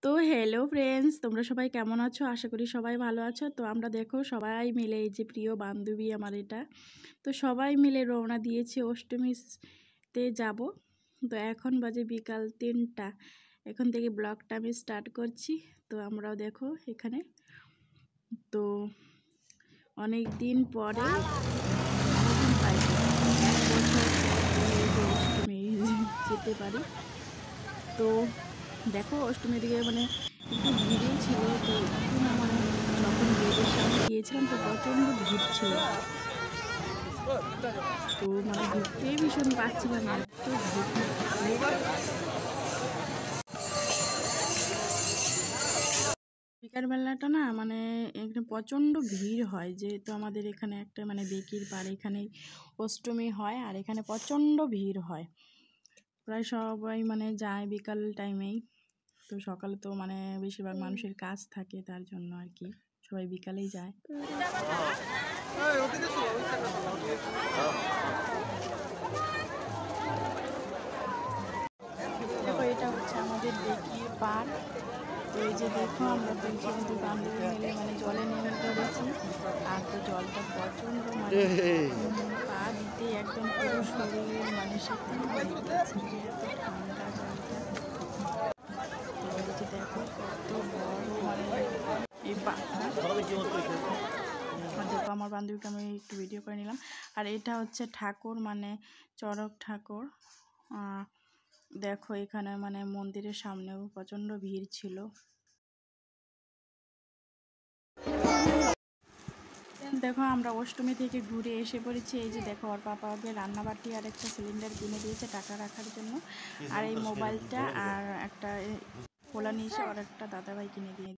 তো hello friends, তোমরা সবাই কেমন আছো? আশা করি সবাই ভালো আছো। তো আমরা দেখো সবাই মিলে, এই যে প্রিয় বান্ধবী আমার এটা, তো সবাই মিলে রওনা দিয়েছি অষ্টমীতে যাব। তো এখন বাজে বিকাল 3টা। এখন থেকে ব্লগটা আমি স্টার্ট করছি। তো আমরাও দেখো এখানে, তো অনেক দিন পরে, অনেকদিন পাইছি, 1 বছর পর অষ্টমী যেতে পারি। তো দেখো অষ্টমীর দিকে মানে একটু ভিড়ই ছিল। তো একটু না মানে যখন গেটের সামনে গিয়েছিলাম তো প্রচণ্ড ভিড় ছিল। তো মানে ঢুকতেই ভীষণ পাচ্ছিলাম না, এত ভিড়। বিকালবেলাটা না মানে এখানে প্রচণ্ড ভিড় হয়, যেহেতু আমাদের এখানে একটা মানে বেকির পাড়, এখানে অষ্টমী হয় আর এখানে প্রচণ্ড ভিড় হয়। প্রায় সবাই মানে যায় বিকাল টাইমেই। তো সকালে তো মানে বেশিরভাগ মানুষের কাজ থাকে, তার জন্য আর কি সবাই বিকালেই যায়। দেখো এটা হচ্ছে আমাদের বেকির পাড়। তো এই যে দেখো আমরা দুই বান্ধবী মিলে মানে জলে নেমে পড়েছি। আর তো জলটা প্রচণ্ড মানে পা দিতে একদম পুরো শরীর মানে শীতল হয়ে গেছে, এত ঠান্ডা জলটা। তো এই যে দেখো কত বড় মানে এই পাড়টা। আর দেখো আমার বান্ধবীকে আমি একটু ভিডিও করে নিলাম। আর এটা হচ্ছে ঠাকুর, মানে চড়ক ঠাকুর। দেখো এখানে মানে মন্দিরের সামনেও প্রচণ্ড ভিড় ছিল। দেখো আমরা অষ্টমী থেকে ঘুরে এসে পড়েছি। এই যে দেখো ওর পাপা ওকে রান্নাবাটি আর একটা সিলিন্ডার কিনে দিয়েছে টাকা রাখার জন্য, আর এই মোবাইলটা আর একটা খোলা নিয়েছে ওর একটা দাদাভাই কিনে দিয়ে